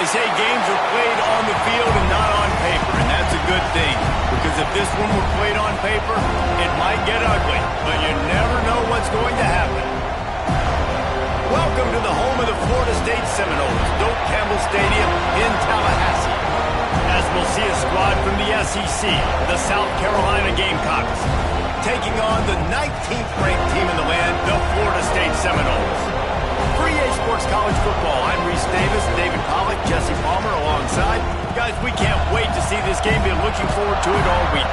They say games are played on the field and not on paper, and that's a good thing. Because if this one were played on paper, it might get ugly, but you never know what's going to happen. Welcome to the home of the Florida State Seminoles, Doak Campbell Stadium in Tallahassee. As we'll see a squad from the SEC, the South Carolina Gamecocks, taking on the 19th-ranked team in the land, the Florida State Seminoles. For EA Sports College Football, I'm Reese Davis, David Pollack, Jesse Palmer alongside. Guys, we can't wait to see this game. Been looking forward to it all week.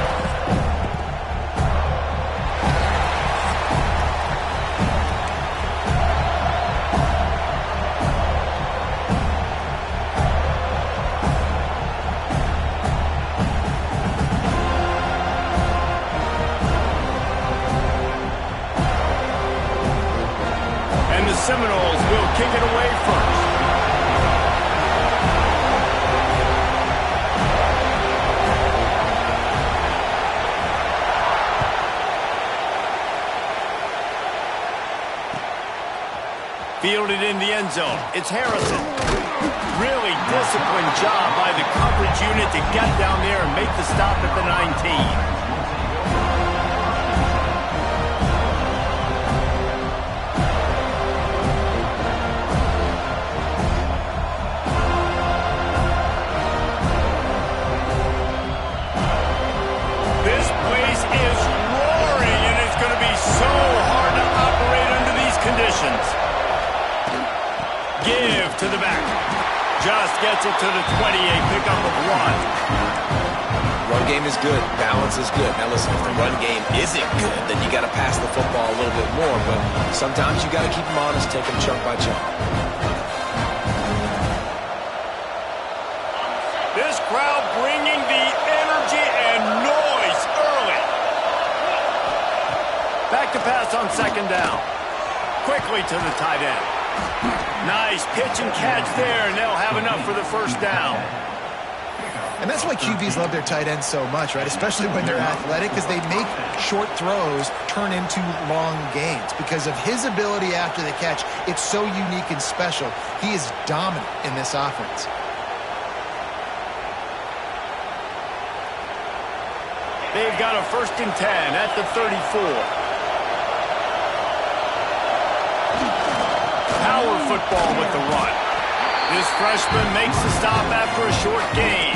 Seminoles will kick it away first. Fielded in the end zone. It's Harrison. Really disciplined job by the coverage unit to get down there and make the stop at the 19. Give to the back. Just gets it to the 28. Pickup of 1. Run game is good. Balance is good. Now listen, if the run game isn't good, then you got to pass the football a little bit more. But sometimes you got to keep them honest, take them chunk by chunk. This crowd bringing the energy and noise early. Back to pass on second down. Quickly to the tight end. Nice pitch and catch there, and they'll have enough for the first down. And that's why QBs love their tight ends so much, right? Especially when they're athletic, because they make short throws turn into long gains. Because of his ability after the catch, it's so unique and special. He is dominant in this offense. They've got a 1st and 10 at the 34. Power football with the run. This freshman makes the stop after a short gain.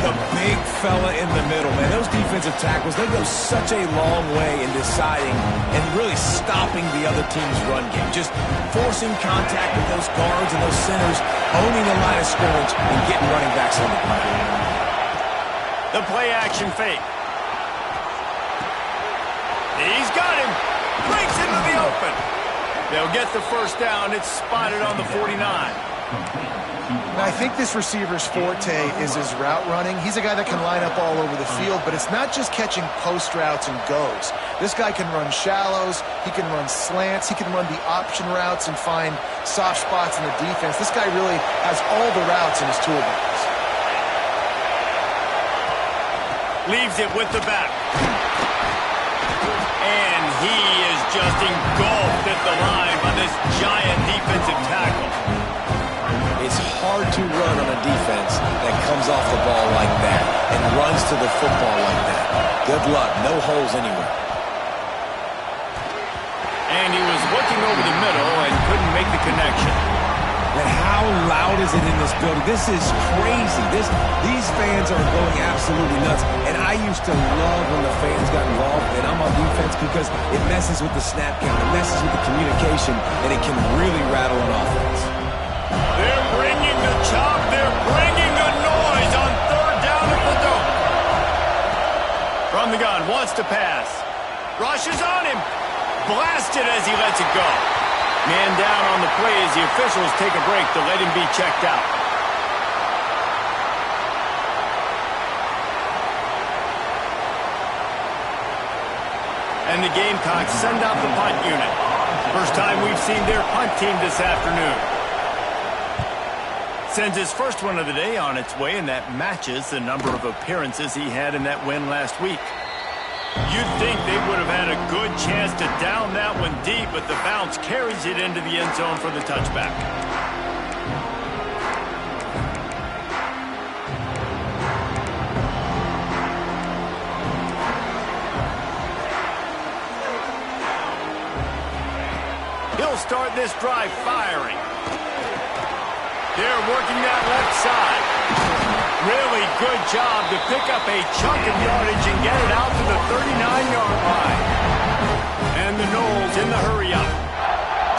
The big fella in the middle, man. Those defensive tackles, they go such a long way in deciding and really stopping the other team's run game. Just forcing contact with those guards and those centers, owning the line of scrimmage, and getting running backs on the play. The play action fake. He's got him. Breaks into the open. They'll get the first down. It's spotted on the 49. Now, I think this receiver's forte is his route running. He's a guy that can line up all over the field, but it's not just catching post routes and goes. This guy can run shallows. He can run slants. He can run the option routes and find soft spots in the defense. This guy really has all the routes in his toolbox. Leaves it with the back. And he is just engulfed at the line by this giant defensive tackle. It's hard to run on a defense that comes off the ball like that and runs to the football like that. Good luck. No holes anywhere. And he was looking over the middle and couldn't make the connection. And how loud is it in this building? This is crazy. These fans are going absolutely nuts. And I used to love when the fans got involved, and I'm on defense because it messes with the snap count, it messes with the communication, and it can really rattle an offense. They're bringing the chop. They're bringing the noise on 3rd down at the Doak. From the gun, wants to pass. Rushes on him. Blasted as he lets it go. Man down on the play as the officials take a break to let him be checked out. And the Gamecocks send out the punt unit. First time we've seen their punt team this afternoon. Sends his first one of the day on its way, and that matches the number of appearances he had in that win last week. You'd think they would have had a good chance to down that one deep, but the bounce carries it into the end zone for the touchback. start this drive firing. They're working that left side. Really good job to pick up a chunk of yardage and get it out to the 39-yard line. And the Knowles in the hurry-up.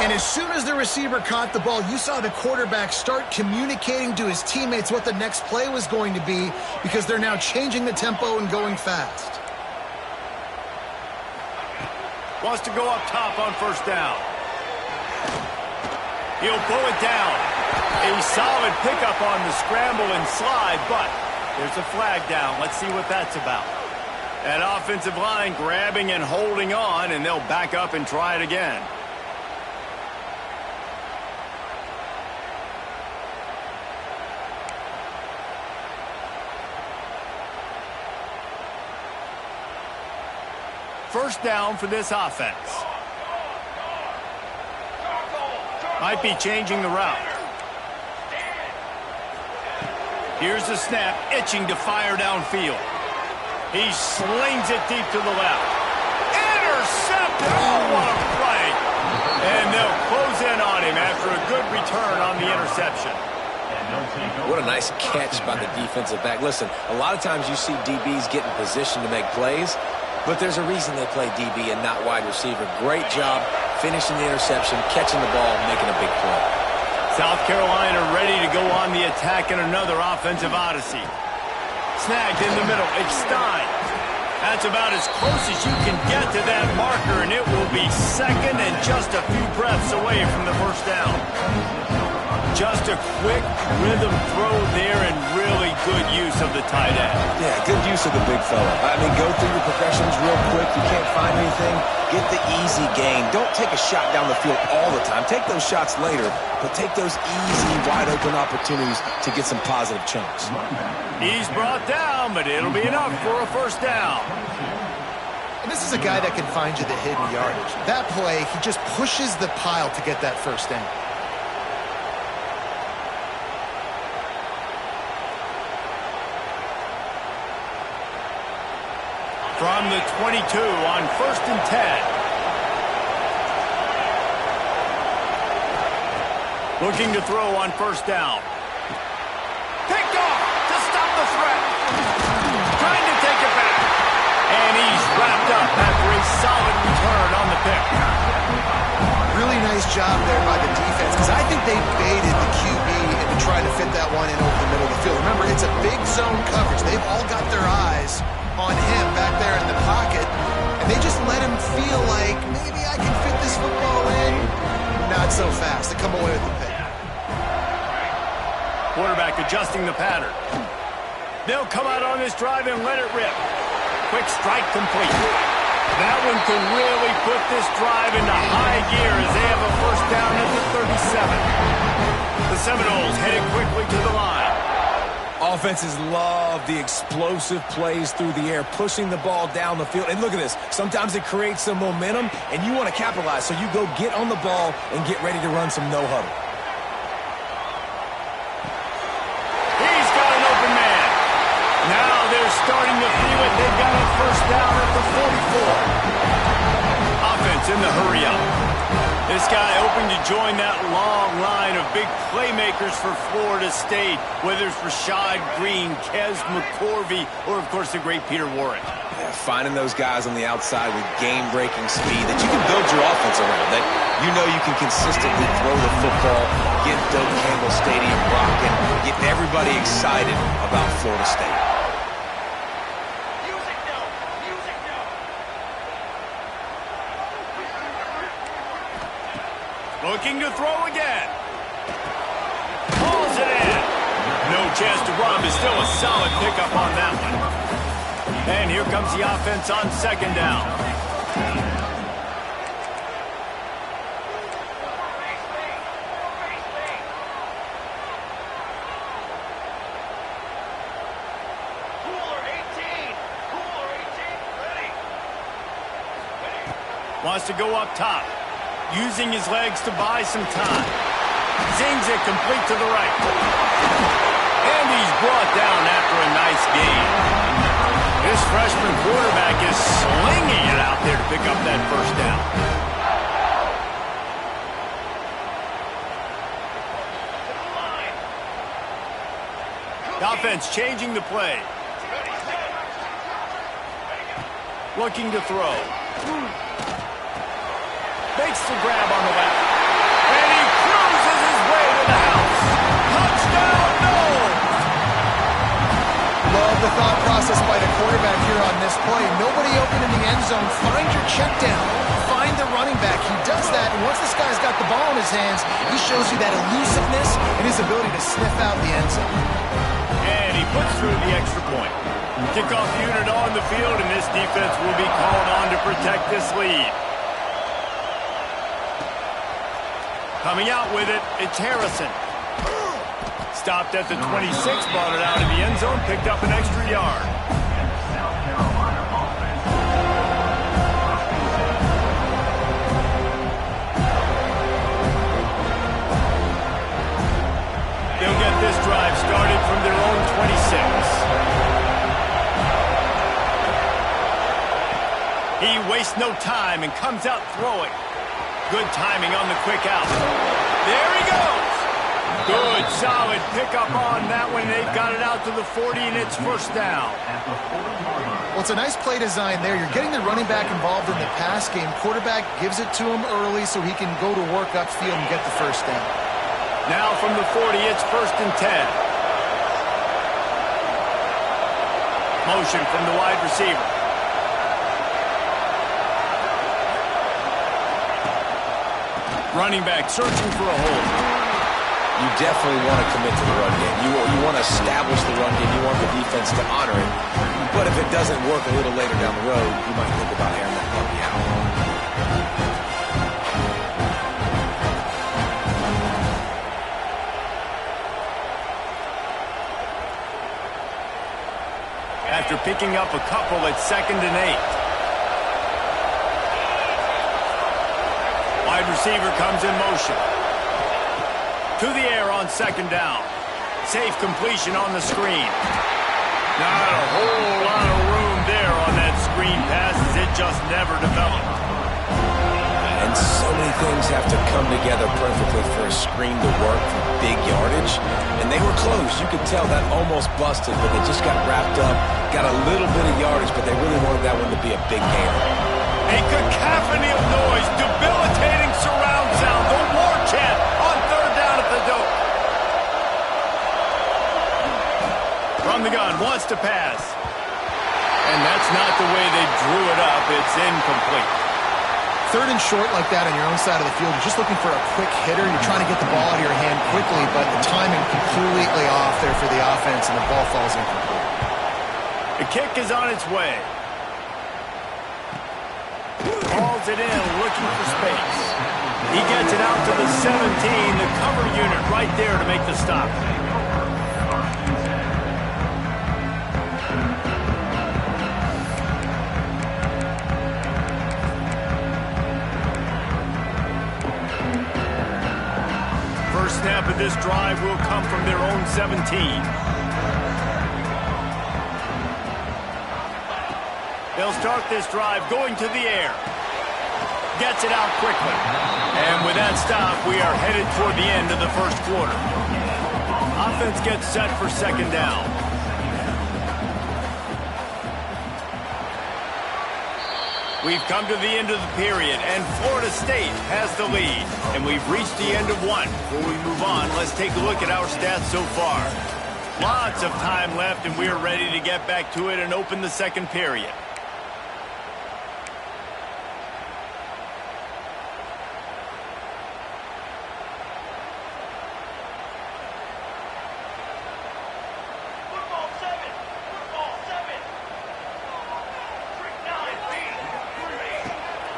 And as soon as the receiver caught the ball, you saw the quarterback start communicating to his teammates what the next play was going to be because they're now changing the tempo and going fast. Wants to go up top on first down. He'll pull it down. A solid pickup on the scramble and slide, but there's a flag down. Let's see what that's about. That offensive line grabbing and holding on, and they'll back up and try it again. First down for this offense. Might be changing the route. Here's the snap, itching to fire downfield. He slings it deep to the left. Intercepted! Oh, what a play! And they'll close in on him after a good return on the interception. What a nice catch by the defensive back. Listen, a lot of times you see DBs get in position to make plays, but there's a reason they play DB and not wide receiver. Great job finishing the interception, catching the ball, making a big play. South Carolina ready to go on the attack in another offensive odyssey. Snagged in the middle. It's Stein. That's about as close as you can get to that marker, and it will be second and just a few breaths away from the first down. Just a quick rhythm throw there and really good use of the tight end. Yeah, good use of the big fella. I mean, go through your progressions real quick. You can't find anything. Get the easy gain. Don't take a shot down the field all the time. Take those shots later, but take those easy, wide-open opportunities to get some positive chunks. He's brought down, but it'll be enough for a first down. And this is a guy that can find you the hidden yardage. That play, he just pushes the pile to get that first down. From the 22 on 1st and 10. Looking to throw on first down. Picked off to stop the threat. Trying to take it back. And he's wrapped up after a solid return on the pick. Really nice job there by the defense because I think they baited the QB into trying to fit that one in over the middle of the field. Remember, it's a big zone coverage. They've all got their eyes on him back there in the pocket, and they just let him feel like maybe I can fit this football in. Not so fast. They come away with the pick. Quarterback adjusting the pattern. They'll come out on this drive and let it rip. Quick strike complete. That one can really put this drive into high gear as they have a first down at the 37. The Seminoles headed quickly to the line. Offenses love the explosive plays through the air, pushing the ball down the field. And look at this. Sometimes it creates some momentum, and you want to capitalize. So you go get on the ball and get ready to run some no-huddle. He's got an open man. Now they're starting to feel it. They've got a first down at the 44. Offense in the hurry-up. This guy hoping to join that long line of big playmakers for Florida State, whether it's Rashad Green, Kez McCorvey, or, of course, the great Peter Warrick. Yeah, finding those guys on the outside with game-breaking speed that you can build your offense around, that you know you can consistently throw the football, get Doak Campbell Stadium rocking, get everybody excited about Florida State. Looking to throw again. Pulls it in. No chance to run, but still a solid pickup on that one. And here comes the offense on second down. Wants to go up top. Using his legs to buy some time. Zings it complete to the right. And he's brought down after a nice gain. This freshman quarterback is slinging it out there to pick up that first down. The offense changing the play. Looking to throw. Makes the grab on the left. And he cruises his way to the house. Touchdown, no! Love the thought process by the quarterback here on this play. Nobody open in the end zone. Find your check down. Find the running back. He does that, and once this guy's got the ball in his hands, he shows you that elusiveness and his ability to sniff out the end zone. And he puts through the extra point. Kickoff unit on the field, and this defense will be called on to protect this lead. Coming out with it, it's Harrison. Stopped at the 26, brought it out of the end zone, picked up an extra yard. They'll get this drive started from their own 26. He wastes no time and comes out throwing. Good timing on the quick out. There he goes. Good, solid pickup on that one. They've got it out to the 40, and it's first down. Well, it's a nice play design there. You're getting the running back involved in the pass game. Quarterback gives it to him early so he can go to work upfield and get the first down. Now from the 40, it's first and 10. Motion from the wide receiver. Running back searching for a hole. You definitely want to commit to the run game. You want to establish the run game. You want the defense to honor it. But if it doesn't work a little later down the road, you might think about airing that puppy out. After picking up a couple, it's second and 8. Wide receiver comes in motion. To the air on second down. Safe completion on the screen. Not a whole lot of room there on that screen pass as it just never developed. And so many things have to come together perfectly for a screen to work for big yardage. And they were close. You could tell that almost busted, but they just got wrapped up, got a little bit of yardage, but they really wanted that one to be a big gainer. A cacophony of noise, debilitating surround sound, the war chant on third down at the dope. From the gun, wants to pass. And that's not the way they drew it up. It's incomplete. Third and short like that on your own side of the field, you're just looking for a quick hitter. You're trying to get the ball out of your hand quickly, but the timing completely off there for the offense, and the ball falls incomplete. The kick is on its way. Hauls it in, looking for space. He gets it out to the 17, the cover unit right there to make the stop. First snap of this drive will come from their own 17. They'll start this drive going to the air. Gets it out quickly. And with that stop, we are headed toward the end of the first quarter. Offense gets set for second down. We've come to the end of the period, and Florida State has the lead. And we've reached the end of one. Before we move on, let's take a look at our stats so far. Lots of time left, and we are ready to get back to it and open the second period.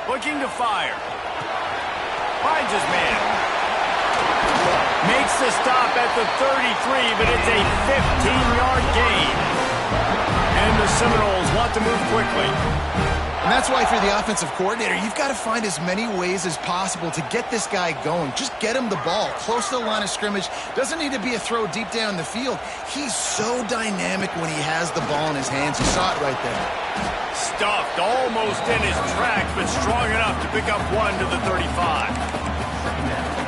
Looking to fire. Finds his man. Makes the stop at the 33, but it's a 15-yard gain. And the Seminoles want to move quickly. And that's why, if you're the offensive coordinator, you've got to find as many ways as possible to get this guy going. Just get him the ball close to the line of scrimmage. Doesn't need to be a throw deep down the field. He's so dynamic when he has the ball in his hands. You saw it right there. Stuffed almost in his tracks, but strong enough to pick up one to the 35.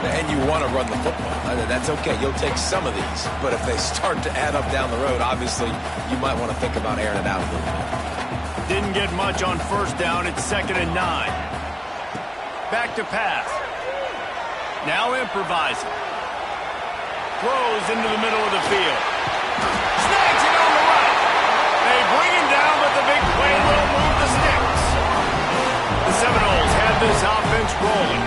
And you want to run the football. That's okay. You'll take some of these. But if they start to add up down the road, obviously, you might want to think about airing it out a little bit. Didn't get much on first down. It's 2nd and 9. Back to pass. Now improvising. Throws into the middle of the field. Snags it on the right. They bring him down, but the big play will move the sticks. The Seminoles have this offense rolling.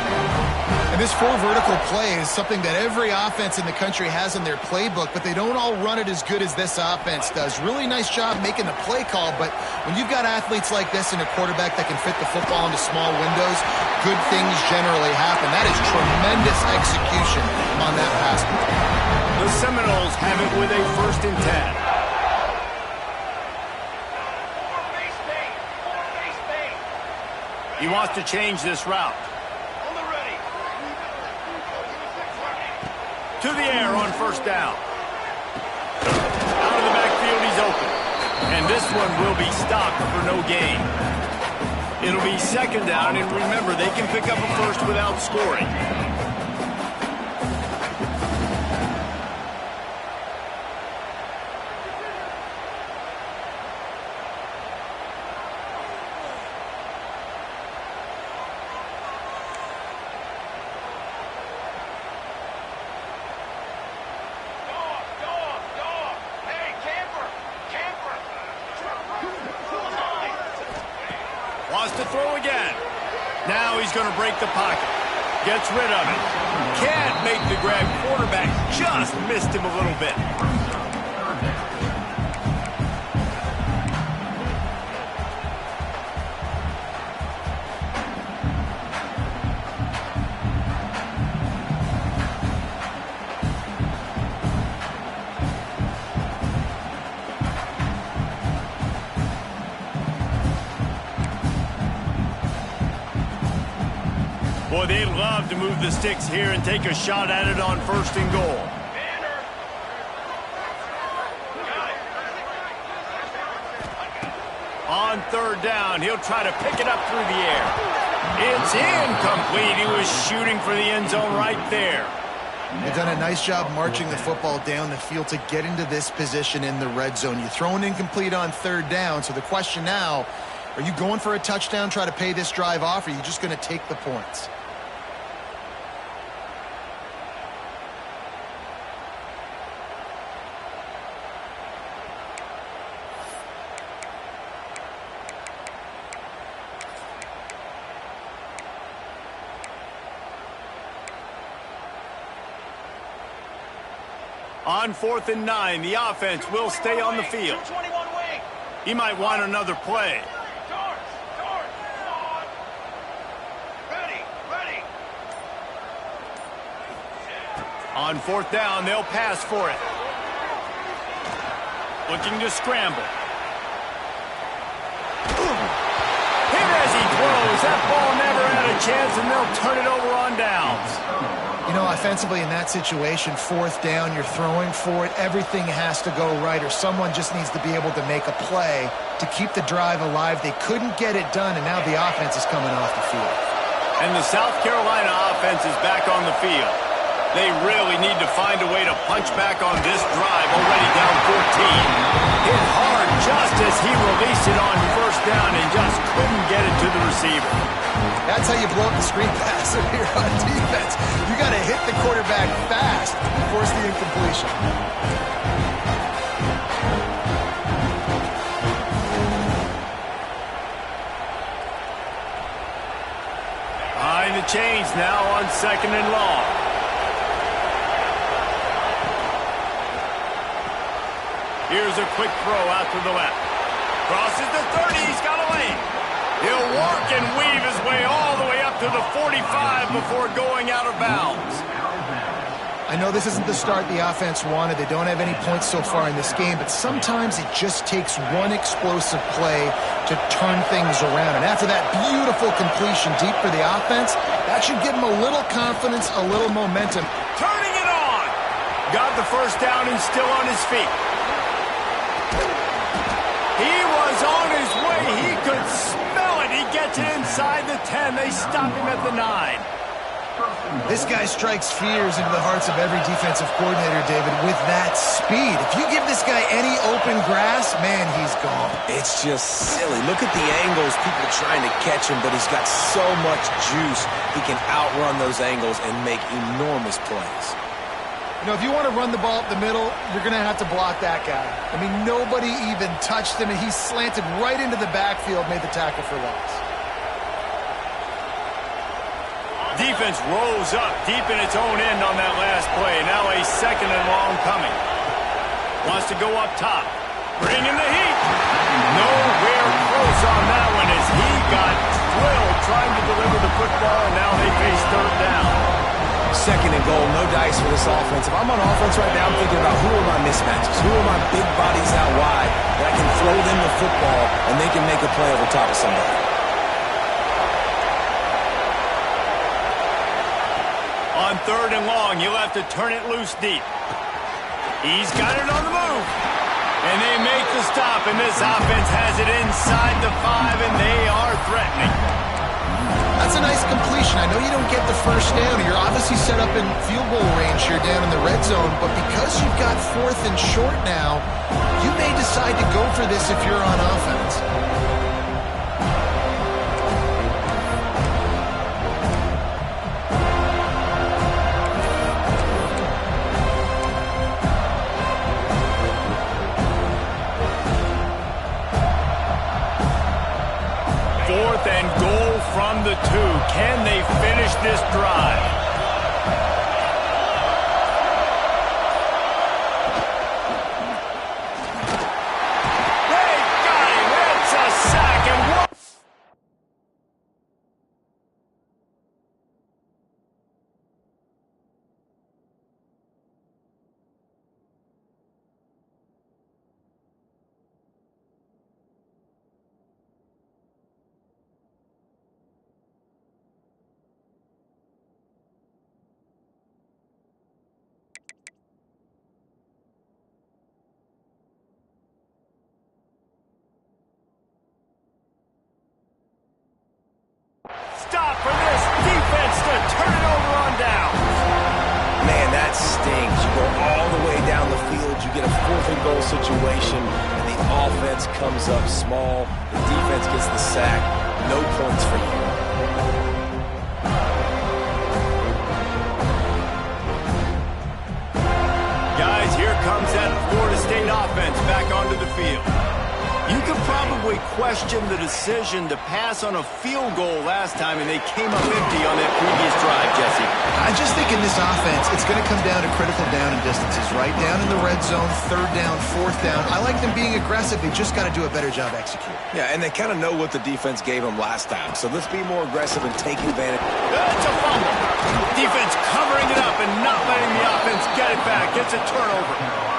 And this full vertical play is something that every offense in the country has in their playbook, but they don't all run it as good as this offense does. Really nice job making the play call, but when you've got athletes like this and a quarterback that can fit the football into small windows, good things generally happen. That is tremendous execution on that pass play. The Seminoles have it with a 1st and 10. He wants to change this route. To the air on 1st down. Out of the backfield, he's open. And this one will be stopped for no gain. It'll be 2nd down, and remember, they can pick up a first without scoring. Wants to throw again. Now he's going to break the pocket. Gets rid of it. Can't make the grab. Quarterback just missed him a little bit. Boy, they'd love to move the sticks here and take a shot at it on 1st and goal. On 3rd down, he'll try to pick it up through the air. It's incomplete. He was shooting for the end zone right there. They've done a nice job marching the football down the field to get into this position in the red zone. You throw an incomplete on 3rd down, so the question now, are you going for a touchdown, try to pay this drive off, or are you just going to take the points? On 4th and 9, the offense will stay on the field. He might want another play. On 4th down, they'll pass for it. Looking to scramble. Hit as he throws. That ball never had a chance, and they'll turn it over on downs. You know, offensively in that situation, 4th down, you're throwing for it. Everything has to go right, or someone just needs to be able to make a play to keep the drive alive. They couldn't get it done, and now the offense is coming off the field. And the South Carolina offense is back on the field. They really need to find a way to punch back on this drive, already down 14. Hit hard just as he released it on 1st down and just couldn't get it to the receiver. That's how you blow up the screen pass here on defense. You got to hit the quarterback fast to force the incompletion. Behind the chains now on 2nd and long. Here's a quick throw out to the left. Crosses the 30. He's got a lane. He'll work and weave his way all the way up to the 45 before going out of bounds. I know this isn't the start the offense wanted. They don't have any points so far in this game, but sometimes it just takes one explosive play to turn things around. And after that beautiful completion deep for the offense, that should give them a little confidence, a little momentum. Turning it on. Got the 1st down and still on his feet. He was on his way. He could smell it. He gets it inside the 10. They stop him at the 9. This guy strikes fears into the hearts of every defensive coordinator, David, with that speed. If you give this guy any open grass, man, he's gone. It's just silly. Look at the angles, people trying to catch him, but he's got so much juice. He can outrun those angles and make enormous plays. You know, if you want to run the ball up the middle, you're going to have to block that guy. I mean, nobody even touched him, and he slanted right into the backfield, made the tackle for loss. Defense rolls up deep in its own end on that last play. Now a second and long coming. Wants to go up top. Bring in the heat. Nowhere close on that one as he got drilled trying to deliver the football, and now they face third down. Second and goal, no dice for this offense. If I'm on offense right now, I'm thinking about who are my mismatches, who are my big bodies out wide that I can throw them the football and they can make a play over top of somebody. On third and long, you'll have to turn it loose deep. He's got it on the move. And they make the stop, and this offense has it inside the 5, and they are threatening. That's a nice completion. I know you don't get the first down. You're obviously set up in field goal range here down in the red zone, but because you've got fourth and short now, you may decide to go for this if you're on offense. Fourth and goal from the 2. Can they finish this drive? They got him. It's a sack and one. Stop for this defense to turn it over on down. Man, that stings. You go all the way down the field, you get a fourth and goal situation, and the offense comes up small. The defense gets the sack. No points for you. Guys, here comes that Florida State offense back onto the field. You could probably question the decision to pass on a field goal last time, and they came up empty on that previous drive, Jesse. I just think in this offense, it's going to come down to critical down and distances, right? Down in the red zone, third down, fourth down. I like them being aggressive. They just got to do a better job executing. Yeah, and they kind of know what the defense gave them last time, so let's be more aggressive and take advantage. That's a fumble. Defense covering it up and not letting the offense get it back. It's a turnover.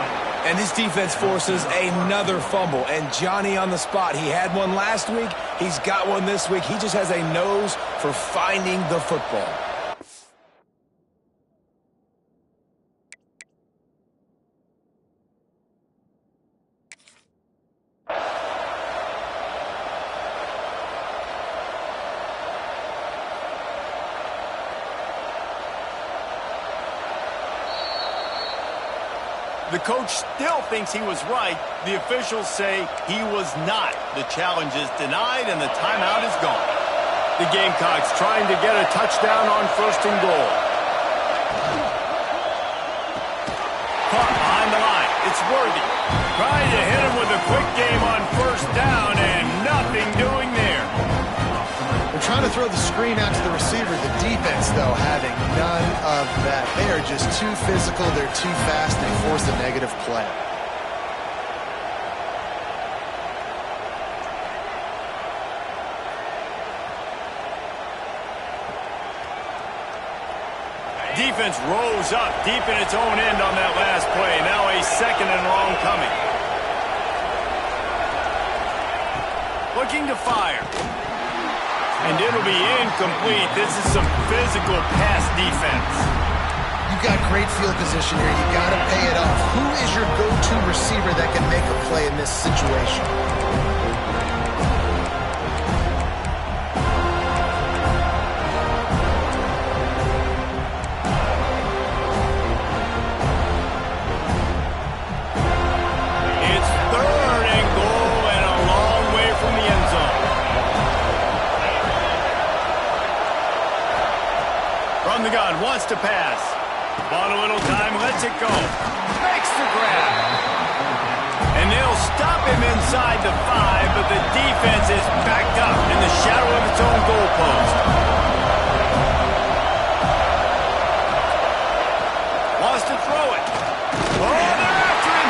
And this defense forces another fumble. And Johnny on the spot. He had one last week. He's got one this week. He just has a nose for finding the football. The coach still thinks he was right. The officials say he was not. The challenge is denied, and the timeout is gone. The Gamecocks trying to get a touchdown on first and goal. Caught behind the line. It's Worthy. Trying to hit him with a quick game on first down, and nothing doing there. They're trying to throw the screen out to the receiver. The defense, though, having none of that. They are just too physical. They're too fast. They force a negative play. Defense rolls up deep in its own end on that last play. Now a second and long coming. Looking to fire. And it'll be incomplete. This is some physical pass defense. You've got great field position here. You got to pay it off. Who is your go-to receiver that can make a play in this situation? wants to pass. Bought a little time, lets it go. Makes the grab. And they'll stop him inside the 5, but the defense is backed up in the shadow of its own goalpost. Wants to throw it. Oh, they're after him.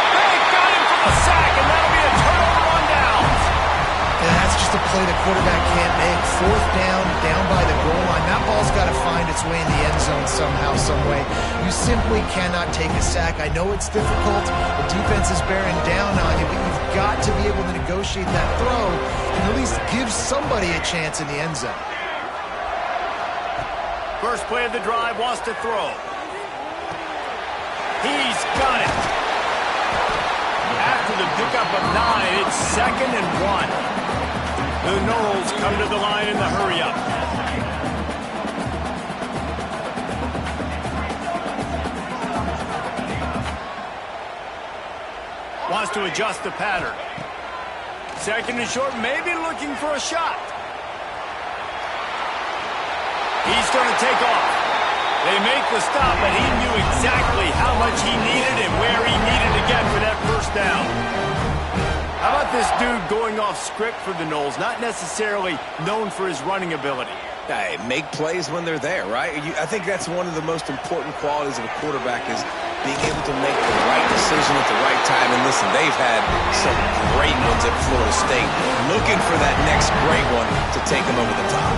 They got him for the sack, and that'll be a turnover on downs. And that's just a play the quarterback can't make. 4th down, down by the goal line. That ball's got to find its way in the end zone somehow, some way. You simply cannot take a sack. I know it's difficult. The defense is bearing down on you, but you've got to be able to negotiate that throw and at least give somebody a chance in the end zone. First play of the drive, wants to throw. He's got it. After the pickup of 9, it's 2nd and 1. The Knowles come to the line in the hurry-up. Wants to adjust the pattern. 2nd and short, maybe looking for a shot. He's going to take off. They make the stop, but he knew exactly how much he needed and where he needed to get for that first down. How about this dude going off script for the Knowles? Not necessarily known for his running ability. Hey, make plays when they're there, right? I think that's one of the most important qualities of a quarterback is being able to make the right decision at the right time. And listen, they've had some great ones at Florida State. Looking for that next great one to take them over the top.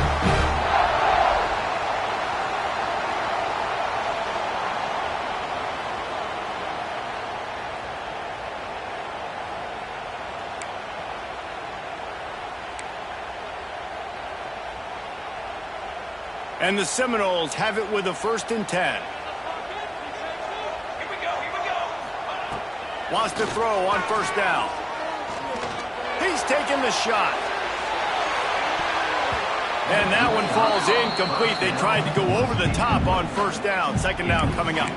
And the Seminoles have it with a 1st and 10. Here we go. Wants to throw on 1st down. He's taking the shot. And that one falls incomplete. They tried to go over the top on 1st down. 2nd down coming up.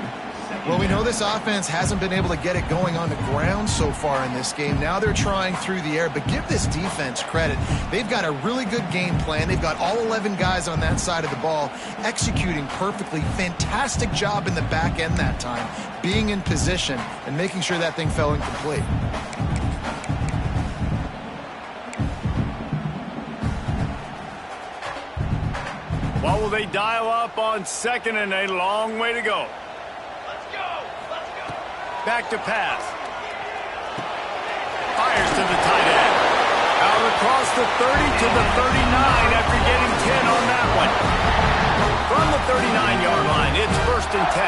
Well, we know this offense hasn't been able to get it going on the ground so far in this game. Now they're trying through the air, but give this defense credit. They've got a really good game plan. They've got all 11 guys on that side of the ball executing perfectly. Fantastic job in the back end that time, being in position and making sure that thing fell incomplete. What will they dial up on 2nd and a long way to go? Back to pass. Fires to the tight end. Out across the 30 to the 39 after getting 10 on that one. From the 39-yard line, it's 1st and 10.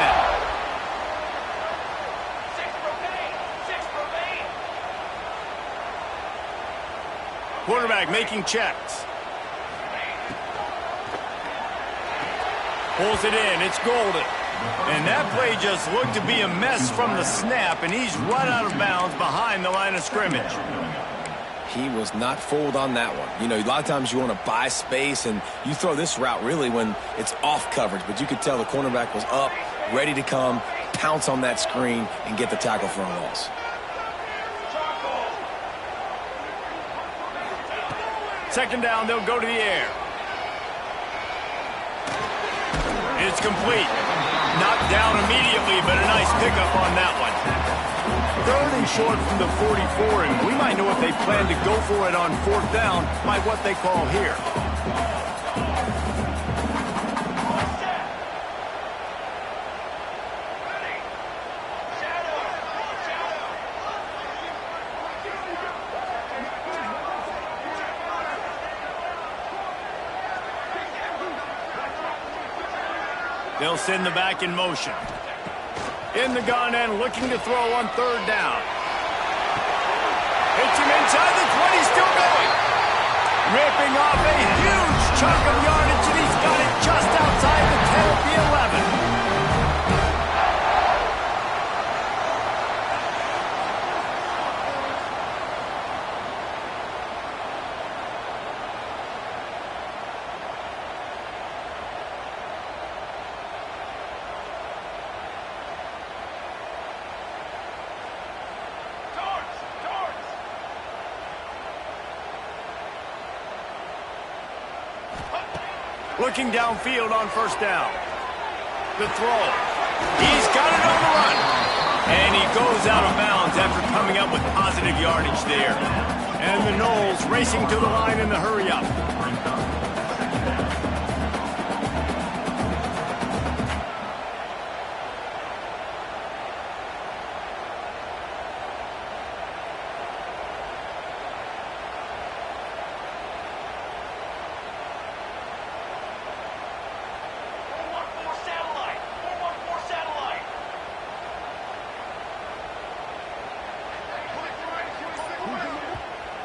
Quarterback making checks. Pulls it in. It's Golden. And that play just looked to be a mess from the snap, and he's run out of bounds behind the line of scrimmage. He was not fooled on that one. You know, a lot of times you want to buy space, and you throw this route really when it's off coverage. But you could tell the cornerback was up, ready to come, pounce on that screen, and get the tackle for a loss. Second down, they'll go to the air. It's complete. Knocked down immediately, but a nice pickup on that one. 3rd and short from the 44, and we might know if they plan to go for it on 4th down by what they call here. They'll send the back in motion. In the gun and looking to throw on 3rd down. Hits him inside the 20, still going. Ripping off a huge chunk of yardage, and he's got it just outside the 10 at the 11. Looking downfield on 1st down. The throw. He's got it on the run. And he goes out of bounds after coming up with positive yardage there. And the Knowles racing to the line in the hurry-up.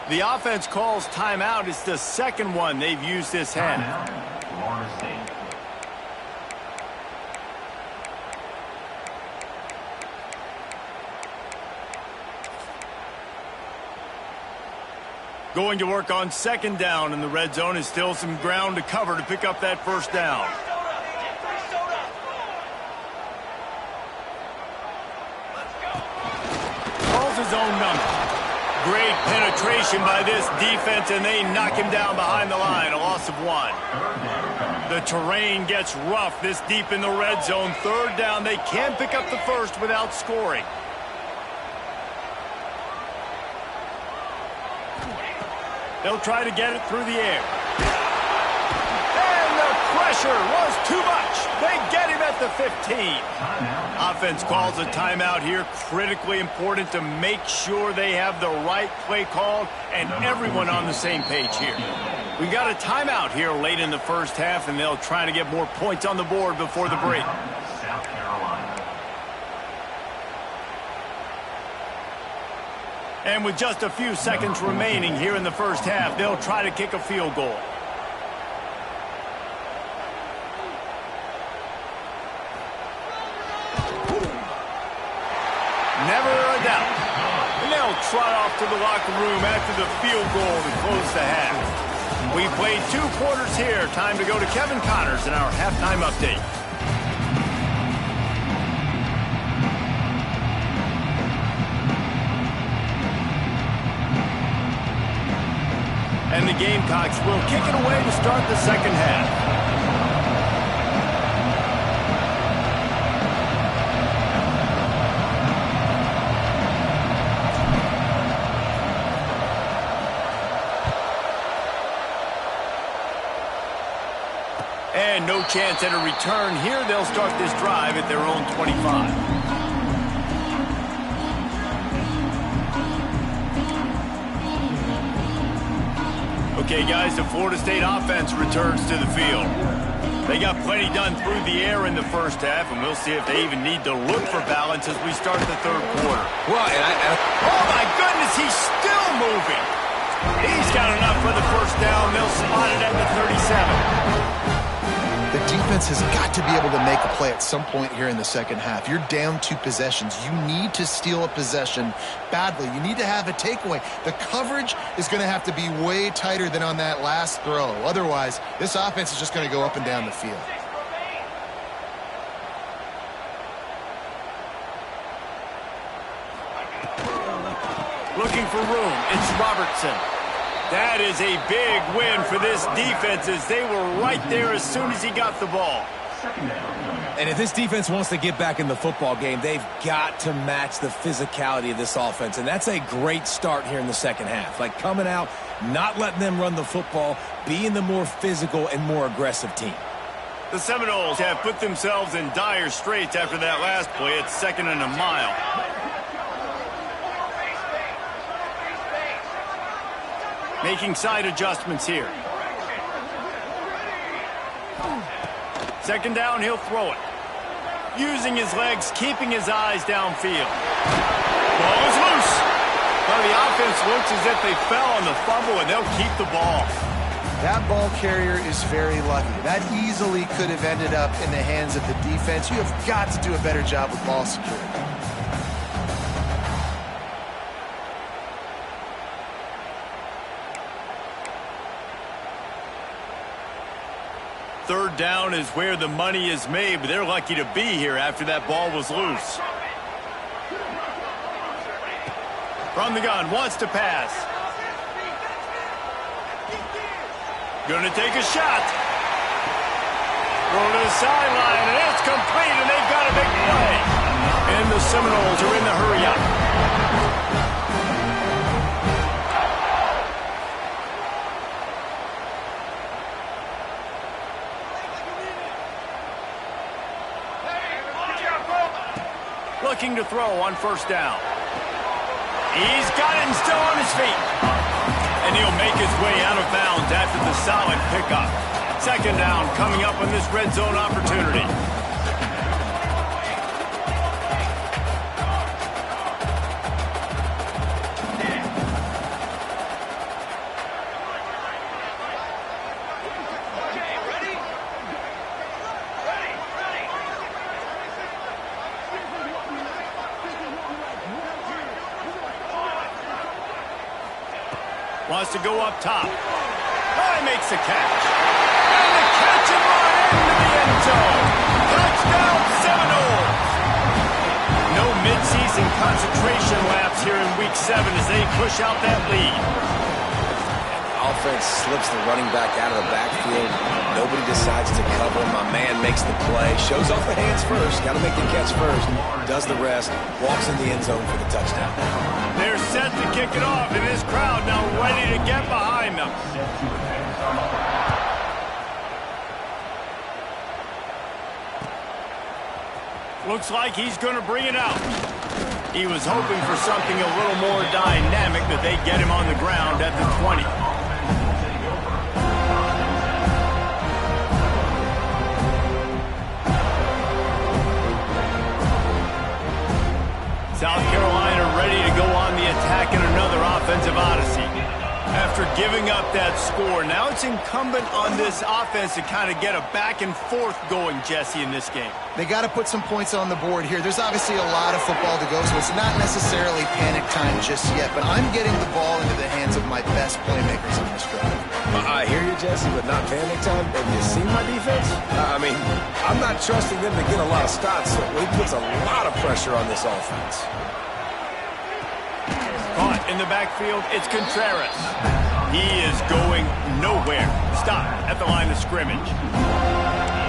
The offense calls timeout. It's the second one they've used this half. Going to work on second down in the red zone. Is still some ground to cover to pick up that first down. Calls his own number. Great penetration by this defense, and they knock him down behind the line. A loss of 1. The terrain gets rough this deep in the red zone. Third down. They can pick up the first without scoring. They'll try to get it through the air. And the pressure was too much. They get him at the 15. Offense calls a timeout here. Critically important to make sure they have the right play called and everyone on the same page here. We've got a timeout here late in the first half, and they'll try to get more points on the board before the break. And with just a few seconds remaining here in the first half, they'll try to kick a field goal. Never a doubt. And they'll trot off to the locker room after the field goal to close the half. We played 2 quarters here. Time to go to Kevin Connors in our halftime update. And the Gamecocks will kick it away to start the second half. And no chance at a return here. They'll start this drive at their own 25. Okay, guys, the Florida State offense returns to the field. They got plenty done through the air in the first half, and we'll see if they even need to look for balance as we start the third quarter. Well, oh, my goodness, he's still moving. He's got enough for the first down. They'll spot it at the 37. The defense has got to be able to make a play at some point here in the second half. You're down 2 possessions. You need to steal a possession badly. You need to have a takeaway. The coverage is going to have to be way tighter than on that last throw. Otherwise, this offense is just going to go up and down the field. Looking for room. It's Robertson. That is a big win for this defense as they were right there as soon as he got the ball. And if this defense wants to get back in the football game, they've got to match the physicality of this offense. And that's a great start here in the second half. Like coming out, not letting them run the football, being the more physical and more aggressive team. The Seminoles have put themselves in dire straits after that last play. It's 2nd and a mile. Making side adjustments here. Second down, he'll throw it. Using his legs, keeping his eyes downfield. Ball is loose. Well, the offense looks as if they fell on the fumble, and they'll keep the ball. That ball carrier is very lucky. That easily could have ended up in the hands of the defense. You have got to do a better job with ball security. Third down is where the money is made, but they're lucky to be here after that ball was loose. From the gun, wants to pass. Gonna take a shot. Throw to the sideline, and it's complete, and they've got a big play. And the Seminoles are in the hurry-up. Looking to throw on first down. He's got it and still on his feet. And he'll make his way out of bounds after the solid pickup. Second down coming up on this red zone opportunity. Wants to go up top. Oh, he makes the catch. And the catch and run into the end zone. Touchdown, Seminoles. No midseason concentration laps here in Week 7 as they push out that lead. Offense slips the running back out of the backfield. Nobody decides to cover. My man makes the play. Shows off the hands first. Got to make the catch first. Does the rest. Walks in the end zone for the touchdown. They're set to kick it off, and this crowd now ready to get behind them. Looks like he's going to bring it out. He was hoping for something a little more dynamic, that they get him on the ground at the 20. South Carolina ready to go on the attack in another offensive odyssey. After giving up that score, now it's incumbent on this offense to kind of get a back and forth going, Jesse, in this game. They got to put some points on the board here. There's obviously a lot of football to go, so it's not necessarily panic time just yet, but I'm getting the ball into the hands of my best playmakers in this drive. I hear you, Jesse, but not panic time. Have you seen my defense? I mean, I'm not trusting them to get a lot of stops, so he puts a lot of pressure on this offense. Caught in the backfield, it's Contreras. He is going nowhere. Stop at the line of scrimmage.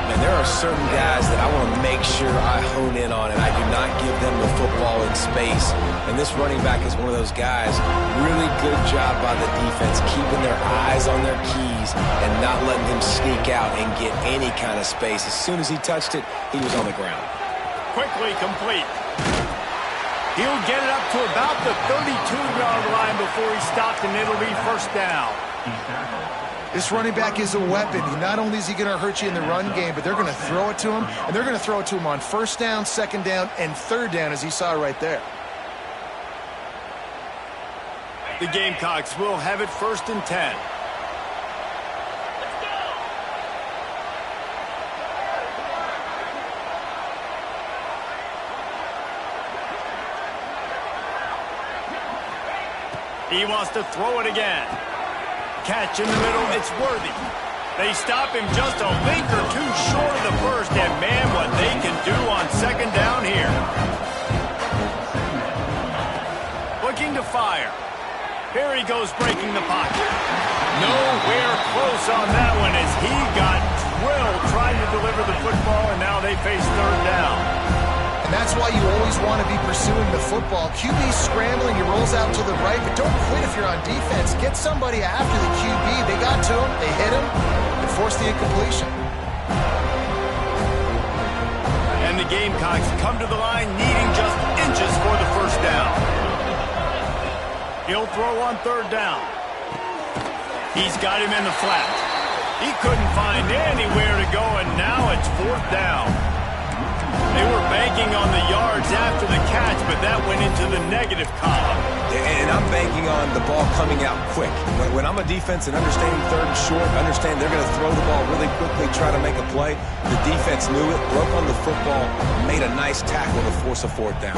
Man, there are certain guys that I want to make sure I hone in on, and I do not give them the football in space. And this running back is one of those guys. Really good job by the defense, keeping their eyes on their keys and not letting them sneak out and get any kind of space. As soon as he touched it, he was on the ground. Quickly complete. He'll get it up to about the 32-yard line before he stopped, and it'll be first down. This running back is a weapon. Not only is he going to hurt you in the run game, but they're going to throw it to him, and they're going to throw it to him on first down, second down, and third down, as he saw right there. The Gamecocks will have it first and 10. He wants to throw it again. Catch in the middle, it's Worthy. They stop him just a link or two short of the first, and man, what they can do on second down here. Looking to fire. Here he goes, breaking the pocket. Nowhere close on that one as he got drilled trying to deliver the football, and now they face third down. And that's why you always want to be pursuing the football. QB's scrambling, he rolls out to the right, but don't quit if you're on defense. Get somebody after the QB. They got to him, they hit him, and forced the incompletion. And the Gamecocks come to the line needing just inches for the first down. He'll throw on third down. He's got him in the flat. He couldn't find anywhere to go, and now it's fourth down. They were banking on the yards after the catch, but that went into the negative column. And I'm banking on the ball coming out quick. When I'm a defense and understanding third and short, understand they're going to throw the ball really quickly, try to make a play. The defense knew it, broke on the football, made a nice tackle to force a fourth down.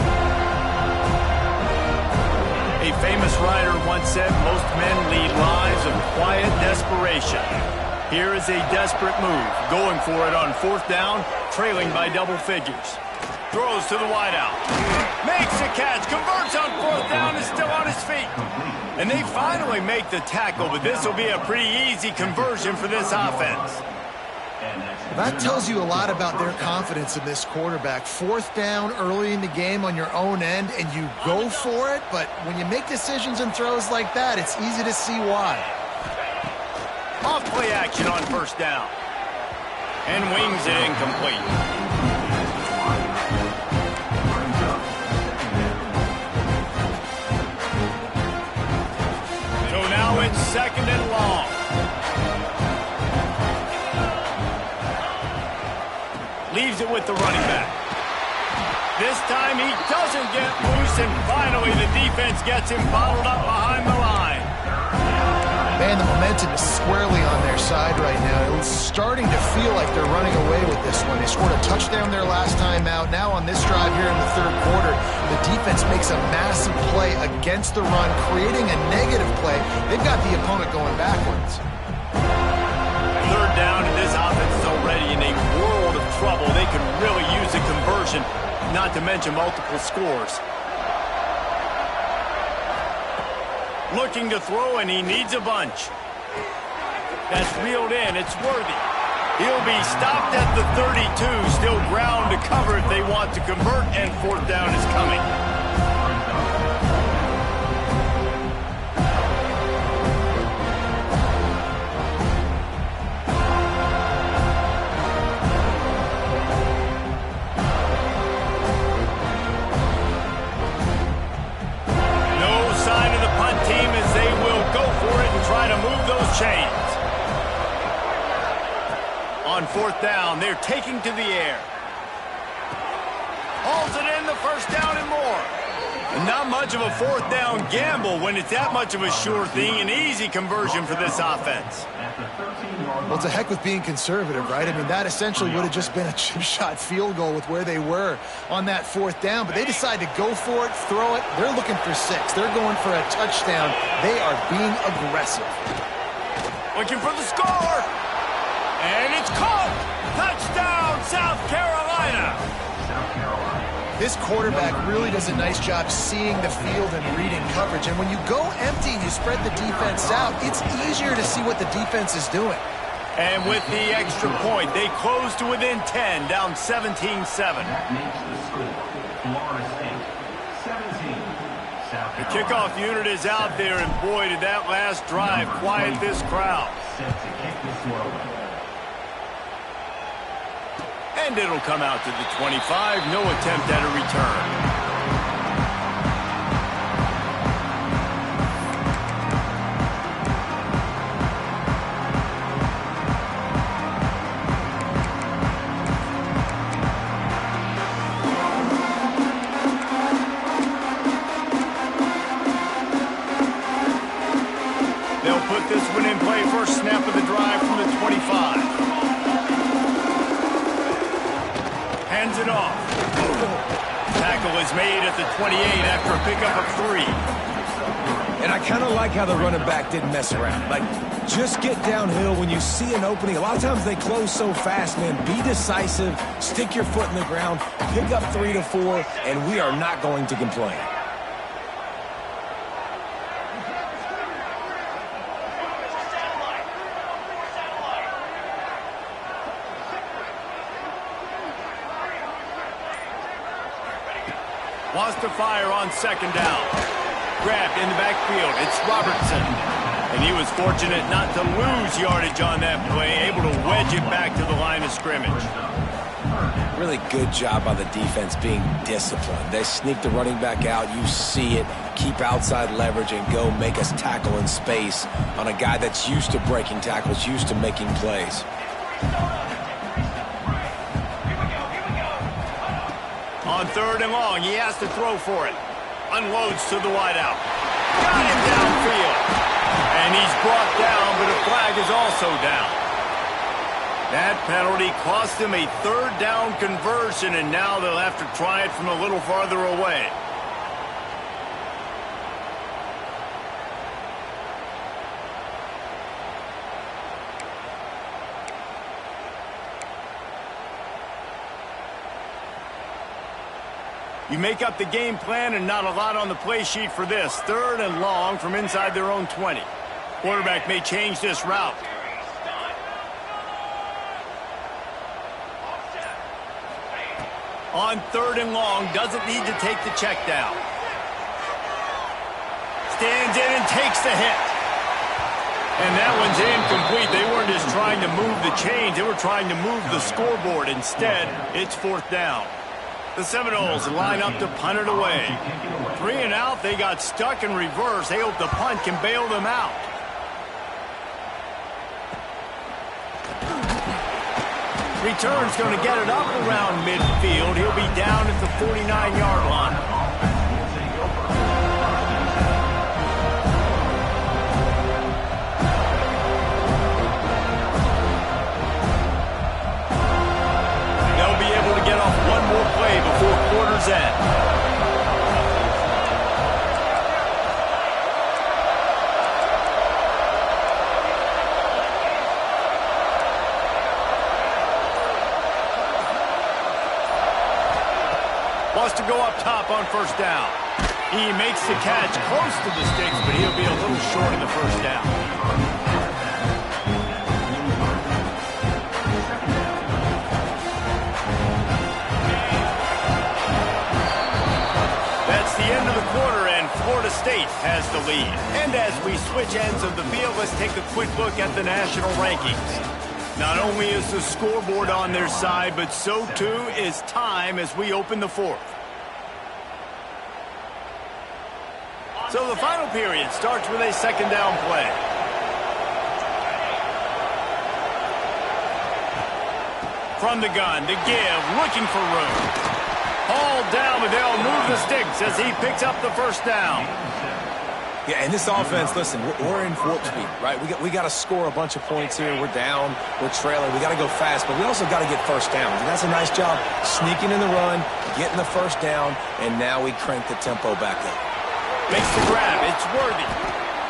A famous writer once said, most men lead lives of quiet desperation. Here is a desperate move, going for it on fourth down, trailing by double figures. Throws to the wideout. Makes a catch, converts on fourth down, is still on his feet. And they finally make the tackle, but this will be a pretty easy conversion for this offense. That tells you a lot about their confidence in this quarterback. 4th down early in the game on your own end, and you go for it, but when you make decisions and throws like that, it's easy to see why. Off play action on 1st down. And wings it incomplete. So now it's 2nd and long. Leaves it with the running back. This time he doesn't get loose, and finally the defense gets him bottled up behind the line. Man, the momentum is squarely on their side right now. It's starting to feel like they're running away with this one. They scored a touchdown their last time out. Now on this drive here in the 3rd quarter, the defense makes a massive play against the run, creating a negative play. They've got the opponent going backwards. 3rd down, and this offense is already in a world of trouble. They could really use a conversion, not to mention multiple scores. Looking to throw, and he needs a bunch. That's reeled in. It's Worthy. He'll be stopped at the 32. Still ground to cover if they want to convert, and 4th down is coming. Chains. On 4th down, they're taking to the air. Hauls it in, the 1st down and more. And not much of a 4th down gamble when it's that much of a sure thing. An easy conversion for this offense. Well, it's a heck with being conservative, right? I mean, that essentially would have just been a chip shot field goal with where they were on that 4th down. But they decide to go for it, throw it. They're looking for 6. They're going for a touchdown. They are being aggressive. Looking for the score. And it's caught. Touchdown, South Carolina. This quarterback really does a nice job seeing the field and reading coverage. And when you go empty and you spread the defense out, it's easier to see what the defense is doing. And with the extra point, they close to within 10, down 17-7. The kickoff unit is out there, and boy, did that last drive quiet this crowd. And it'll come out to the 25. No attempt at a return. They'll put this one in play. First snap of the drive from the 25. Hands it off. Tackle is made at the 28 after a pickup of 3. And I kind of like how the running back didn't mess around. Like, just get downhill when you see an opening. A lot of times they close so fast, man. Be decisive, stick your foot in the ground, pick up 3 to 4, and we are not going to complain. Wants to fire on 2nd down. Grabbed in the backfield. It's Robertson. And he was fortunate not to lose yardage on that play, able to wedge it back to the line of scrimmage. Really good job by the defense being disciplined. They sneak the running back out. You see it. Keep outside leverage and go make us tackle in space on a guy that's used to breaking tackles, used to making plays. On 3rd and long, he has to throw for it. Unloads to the wideout. Got him downfield. And he's brought down, but a flag is also down. That penalty cost him a 3rd down conversion, and now they'll have to try it from a little farther away. You make up the game plan and not a lot on the play sheet for this. 3rd and long from inside their own 20. Quarterback may change this route. On 3rd and long, doesn't need to take the check down. Stands in and takes the hit. And that one's incomplete. They weren't just trying to move the chains. They were trying to move the scoreboard. Instead, it's 4th down. The Seminoles line up to punt it away. 3 and out. They got stuck in reverse. They hope the punt can bail them out. Return's going to get it up around midfield. He'll be down at the 49-yard line. They'll be able to get off one more play before quarter's end. Wants to go up top on 1st down. He makes the catch close to the sticks, but he'll be a little short of the 1st down. That's the end of the quarter, and Florida State has the lead. And as we switch ends of the field, let's take a quick look at the national rankings. Not only is the scoreboard on their side, but so too is time as we open the 4th. So the final period starts with a 2nd down play. From the gun to give, looking for room. Hauled down, but they'll move the sticks as he picks up the 1st down. Yeah, and this offense, listen, we're in warp speed, right? We got to score a bunch of points here. We're down, we're trailing. We got to go fast, but we also got to get 1st downs. And that's a nice job sneaking in the run, getting the 1st down, and now we crank the tempo back up. Makes the grab. It's worthy.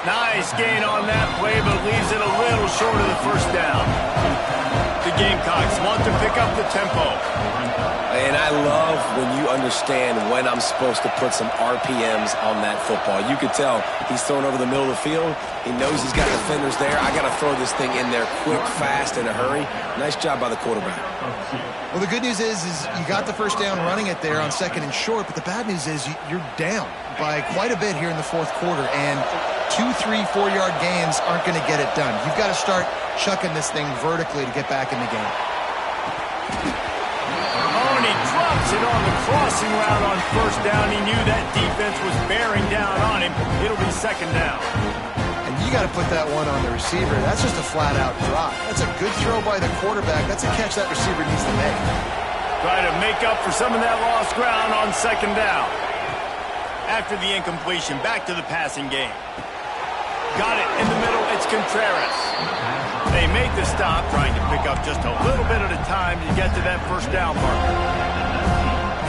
Nice gain on that play, but leaves it a little short of the 1st down. The Gamecocks want to pick up the tempo. And I love when you understand when I'm supposed to put some RPMs on that football. You could tell he's throwing over the middle of the field. He knows he's got defenders there. I got to throw this thing in there quick, fast, in a hurry. Nice job by the quarterback. Well, the good news is you got the 1st down running it there on 2nd and short, but the bad news is you're down by quite a bit here in the 4th quarter, and 2, 3, 4-yard gains aren't going to get it done. You've got to start chucking this thing vertically to get back in the game. And he drops it on the crossing route on 1st down. He knew that defense was bearing down on him. It'll be 2nd down. And you got to put that one on the receiver. That's just a flat-out drop. That's a good throw by the quarterback. That's a catch that receiver needs to make. Try to make up for some of that lost ground on 2nd down. After the incompletion, back to the passing game. Got it in the middle. It's Contreras. They make the stop, trying to pick up just a little bit at a time to get to that 1st down marker.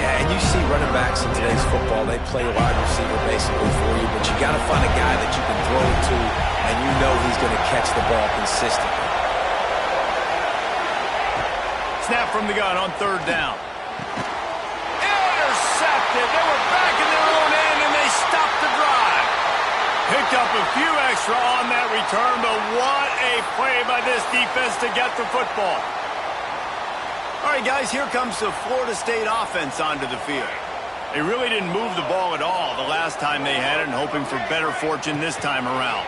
Yeah, and you see running backs in today's football, they play wide receiver basically for you, but you got to find a guy that you can throw it to, and you know he's going to catch the ball consistently. Snap from the gun on 3rd down. Intercepted. They were back in their own end, and they stopped the drive. Picked up a few extra on that return, but what a play by this defense to get the football. All right, guys, here comes the Florida State offense onto the field. They really didn't move the ball at all the last time they had it, and hoping for better fortune this time around.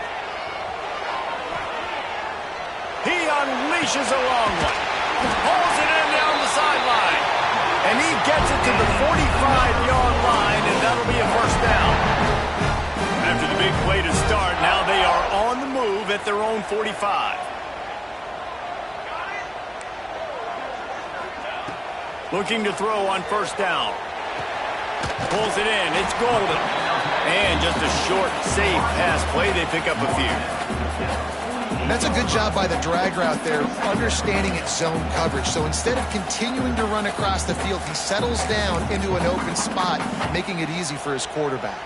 He unleashes a long one. Pulls it in down the sideline. And he gets it to the 45-yard line, and that'll be a 1st down. After the big play to start, now they are on the move at their own 45. Looking to throw on 1st down. Pulls it in. It's golden. And just a short, safe pass play. They pick up a few. That's a good job by the drag route there, understanding its zone coverage. So instead of continuing to run across the field, he settles down into an open spot, making it easy for his quarterback.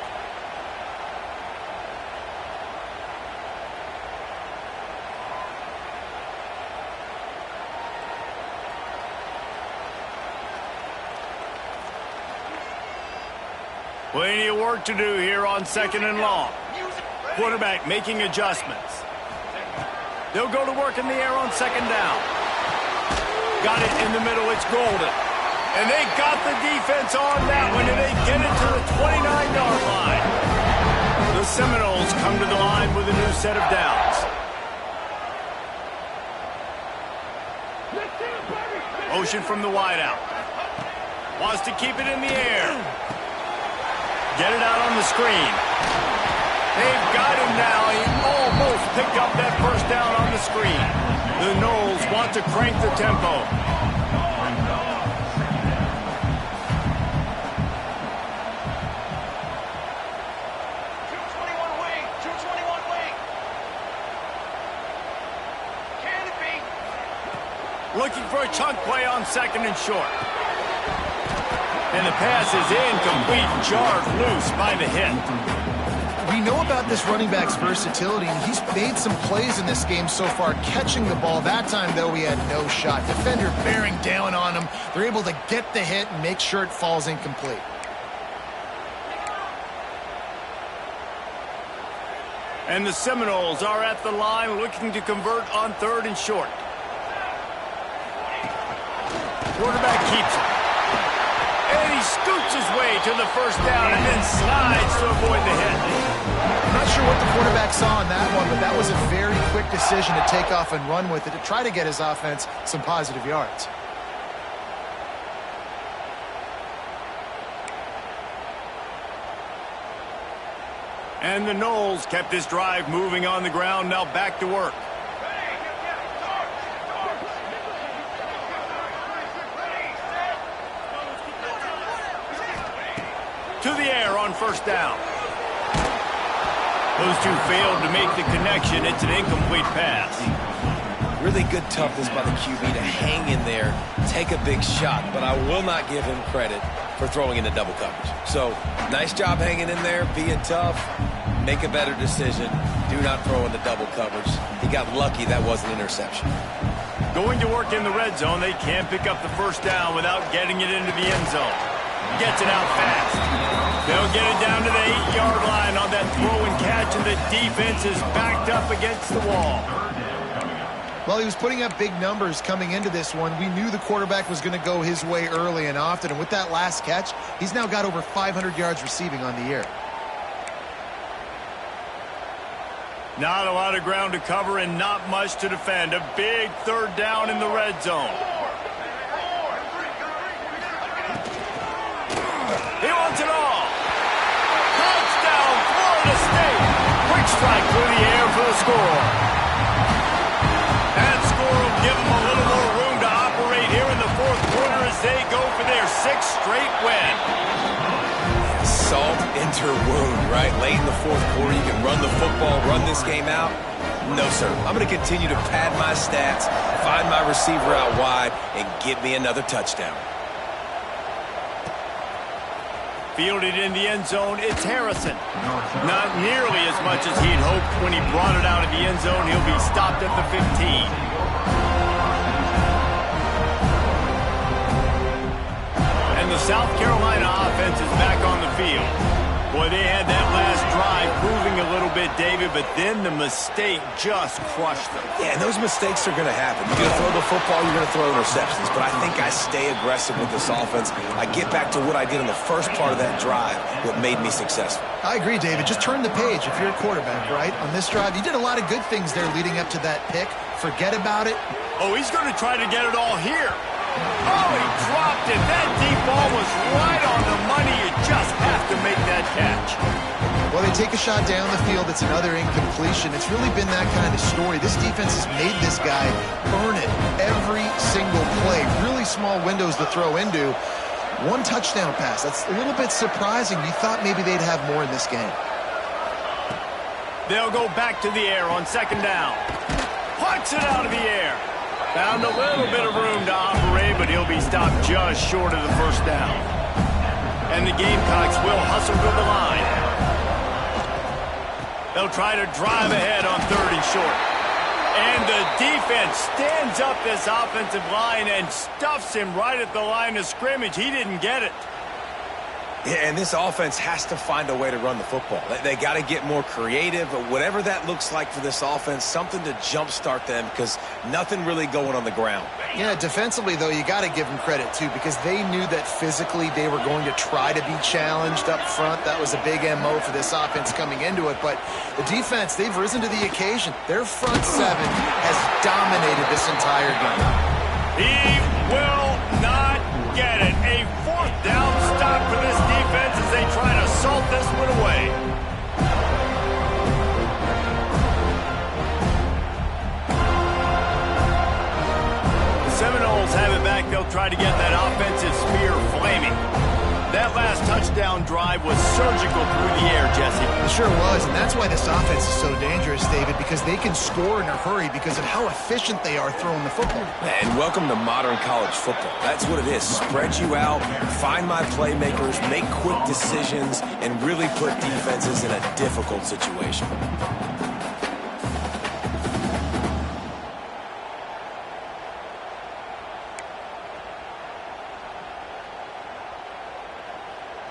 Plenty of work to do here on 2nd and long. Quarterback making adjustments. They'll go to work in the air on 2nd down. Got it in the middle. It's golden. And they got the defense on that one, and they get it to the 29-yard line. The Seminoles come to the line with a new set of downs. Motion from the wideout. Wants to keep it in the air. Get it out on the screen. They've got him now. He almost picked up that first down on the screen. The Noles want to crank the tempo. Looking for a chunk play on second and short. And the pass is incomplete, jarred loose by the hit. We know about this running back's versatility, and he's made some plays in this game so far, catching the ball. That time, though, he had no shot. Defender bearing down on him. They're able to get the hit and make sure it falls incomplete. And the Seminoles are at the line looking to convert on third and short. Quarterback keeps it. And he scoots his way to the first down and then slides to avoid the hit. I'm not sure what the quarterback saw on that one, but that was a very quick decision to take off and run with it to try to get his offense some positive yards. And the Noles kept this drive moving on the ground, now back to work. To the air on first down. Those two failed to make the connection. It's an incomplete pass. Really good toughness by the QB to hang in there, take a big shot, but I will not give him credit for throwing into double coverage. So, nice job hanging in there, being tough, make a better decision, do not throw into double coverage. He got lucky that was an interception. Going to work in the red zone, they can't pick up the first down without getting it into the end zone. Gets it out fast. They'll get it down to the 8-yard line on that throw and catch, and the defense is backed up against the wall. Well, he was putting up big numbers coming into this one. We knew the quarterback was going to go his way early and often, and with that last catch, he's now got over 500 yards receiving on the year. Not a lot of ground to cover and not much to defend. A big third down in the red zone. He wants it all. Touchdown, Florida State. Quick strike through the air for the score. That score will give them a little more room to operate here in the fourth quarter as they go for their 6th straight win. Salt into wound, right? Late in the fourth quarter, you can run the football, run this game out. No, sir. I'm going to continue to pad my stats, find my receiver out wide, and get me another touchdown. Fielded in the end zone, it's Harrison. Not nearly as much as he'd hoped when he brought it out of the end zone. He'll be stopped at the 15. And the South Carolina offense is back on the field. Boy, they had that last drive proving a little bit, David, but then the mistake just crushed them. Yeah, and those mistakes are going to happen. You're going to throw the football, you're going to throw interceptions. But I think I stay aggressive with this offense. I get back to what I did in the first part of that drive, what made me successful. I agree, David. Just turn the page if you're a quarterback, right? On this drive, you did a lot of good things there leading up to that pick. Forget about it. Oh, he's going to try to get it all here. Oh, he dropped it. That deep ball was right on the money. You just have to make that catch. Well, they take a shot down the field. It's another incompletion. It's really been that kind of story. This defense has made this guy earn it every single play. Really small windows to throw into. One touchdown pass. That's a little bit surprising. You thought maybe they'd have more in this game. They'll go back to the air on second down. Punts it out of the air. Found a little bit of room to operate, but he'll be stopped just short of the first down. And the Gamecocks will hustle to the line. They'll try to drive ahead on third and short. And the defense stands up this offensive line and stuffs him right at the line of scrimmage. He didn't get it. Yeah, and this offense has to find a way to run the football. They got to get more creative, but whatever that looks like for this offense, something to jumpstart them because nothing really going on the ground. Yeah, defensively, though, you got to give them credit, too, because they knew that physically they were going to try to be challenged up front. That was a big MO for this offense coming into it. But the defense, they've risen to the occasion. Their front seven has dominated this entire game. He will not get it. A fourth down stop for this defense as they try to salt this one away. The Seminoles have it back. They'll try to get that offensive spear flaming. That last touchdown drive was surgical through the air, Jesse. It sure was, and that's why this offense is so dangerous, David, because they can score in a hurry because of how efficient they are throwing the football. And welcome to modern college football. That's what it is. Spread you out, find my playmakers, make quick decisions, and really put defenses in a difficult situation.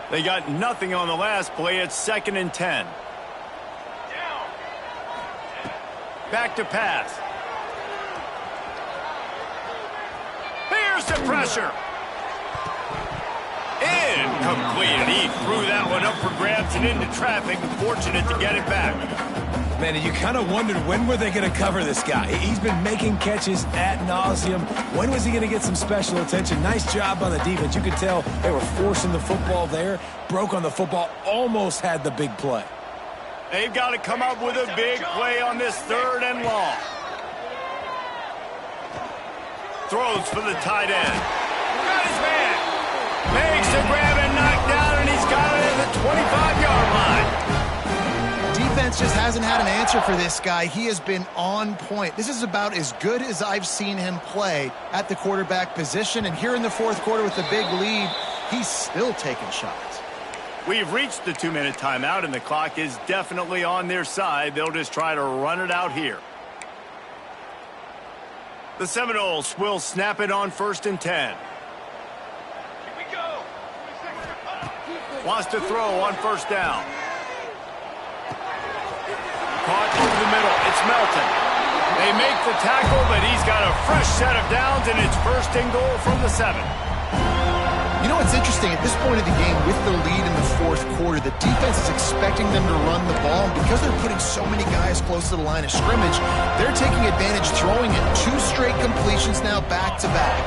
They got nothing on the last play. It's 2nd and 10. Back to pass. Here's the pressure. Incomplete. And he threw that one up for grabs and into traffic. Fortunate to get it back. Man, you kind of wondered when were they going to cover this guy. He's been making catches ad nauseum. When was he going to get some special attention? Nice job on the defense. You could tell they were forcing the football there. Broke on the football. Almost had the big play. They've got to come up with a big play on this 3rd and long. Throws for the tight end. Got his man. Makes the grab and knocked down, and he's got it at the 25-yard line. Defense just hasn't had an answer for this guy. He has been on point. This is about as good as I've seen him play at the quarterback position. And here in the 4th quarter with the big lead, he's still taking shots. We've reached the 2-minute timeout, and the clock is definitely on their side. They'll just try to run it out here. The Seminoles will snap it on 1st and 10. Here we go. Wants to throw on 1st down. Caught over the middle. It's Melton. They make the tackle, but he's got a fresh set of downs, and it's 1st and goal from the 7. You know what's interesting? At this point of the game, with the lead in the 4th quarter, the defense is expecting them to run the ball. And because they're putting so many guys close to the line of scrimmage, they're taking advantage, throwing it. 2 straight completions now back-to-back.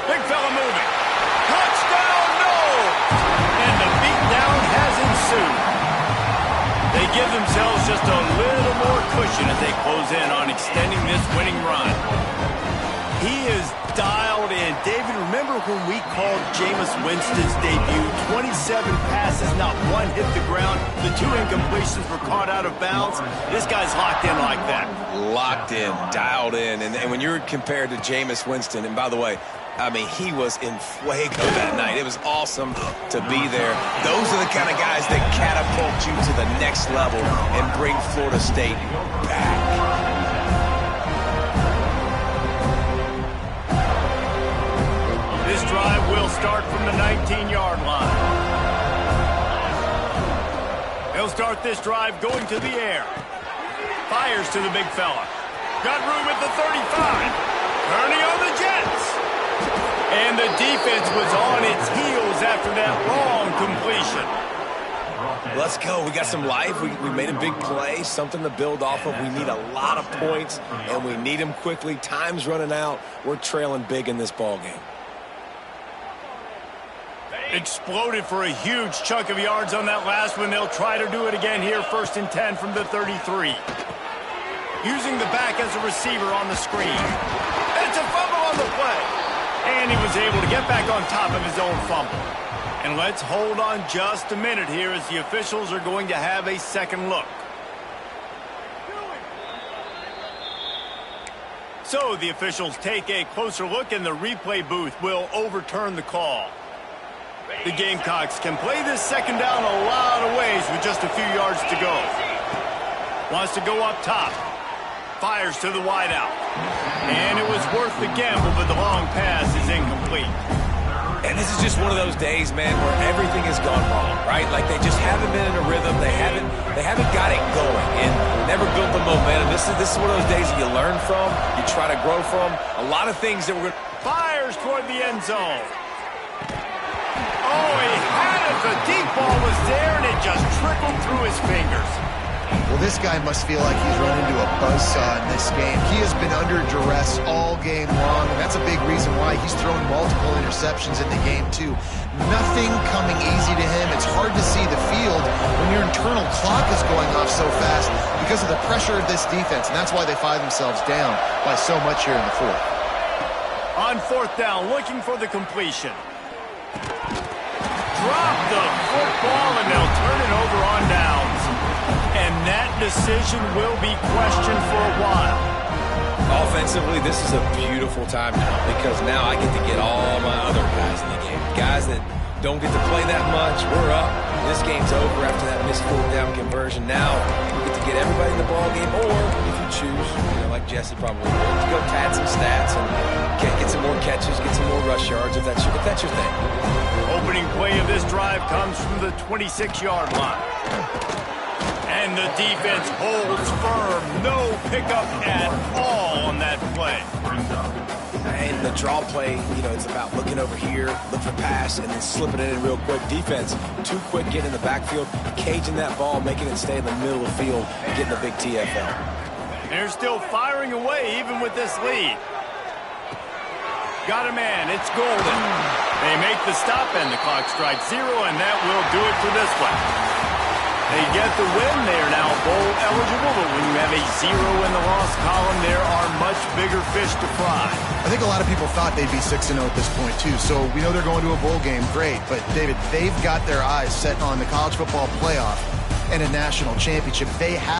Big fella moving. Touchdown, no! And the beatdown has ensued. They give themselves just a little more cushion as they close in on extending this winning run. He is dialed in. David, remember when we called Jameis Winston's debut? 27 passes, not one hit the ground. The 2 incompletions were caught out of bounds. This guy's locked in like that. Locked in, dialed in. And when you're compared to Jameis Winston, and by the way, I mean, he was in fuego that night. It was awesome to be there. Those are the kind of guys that catapult you to the next level and bring Florida State back. This drive will start from the 19-yard line. He'll start this drive going to the air. Fires to the big fella. Got room at the 35. Turning on the Jets. And the defense was on its heels after that long completion. Let's go. We got some life. We made a big play, something to build off of. We need a lot of points, and we need them quickly. Time's running out. We're trailing big in this ball game. Exploded for a huge chunk of yards on that last one. They'll try to do it again here, 1st and 10 from the 33. Using the back as a receiver on the screen. It's a fumble on the play. And he was able to get back on top of his own fumble. And let's hold on just a minute here as the officials are going to have a second look. So the officials take a closer look, and the replay booth will overturn the call. The Gamecocks can play this second down a lot of ways with just a few yards to go. Wants to go up top. Fires to the wideout. And it was worth the gamble, but the long pass is incomplete. And this is just one of those days, man, where everything has gone wrong, right? Like they just haven't been in a rhythm. They haven't got it going and never built the momentum. This is one of those days that you learn from, you try to grow from. A lot of things that we're going to... Fires toward the end zone. Oh, he had it. The deep ball was there, and it just trickled through his fingers. Well, this guy must feel like he's run into a buzzsaw in this game. He has been under duress all game long, and that's a big reason why he's thrown multiple interceptions in the game, too. Nothing coming easy to him. It's hard to see the field when your internal clock is going off so fast because of the pressure of this defense, and that's why they find themselves down by so much here in the fourth. On fourth down, looking for the completion. Drop the football, and they'll turn it over on downs. And that decision will be questioned for a while. Offensively, this is a beautiful time now because now I get to get all my other guys in the game. Guys that don't get to play that much. We're up. This game's over after that missed fourth down conversion. Now we get to get everybody in the ball game, or if you choose, like Jesse probably would, to go pad some stats and get some more catches, get some more rush yards if that's your thing. Opening play of this drive comes from the 26-yard line. And the defense holds firm. No pickup at all on that play. And the draw play, it's about looking over here, look for pass, and then slipping it in real quick. Defense, too quick getting in the backfield, caging that ball, making it stay in the middle of the field, and getting a big TFL. They're still firing away even with this lead. Got a man. It's Golden. They make the stop, and the clock strikes 0, and that will do it for this one. They get the win. They are now bowl eligible, but when you have a 0 in the loss column, there are much bigger fish to fry. I think a lot of people thought they'd be 6-0 at this point, too. So we know they're going to a bowl game. Great. But, David, they've got their eyes set on the college football playoff and a national championship. They have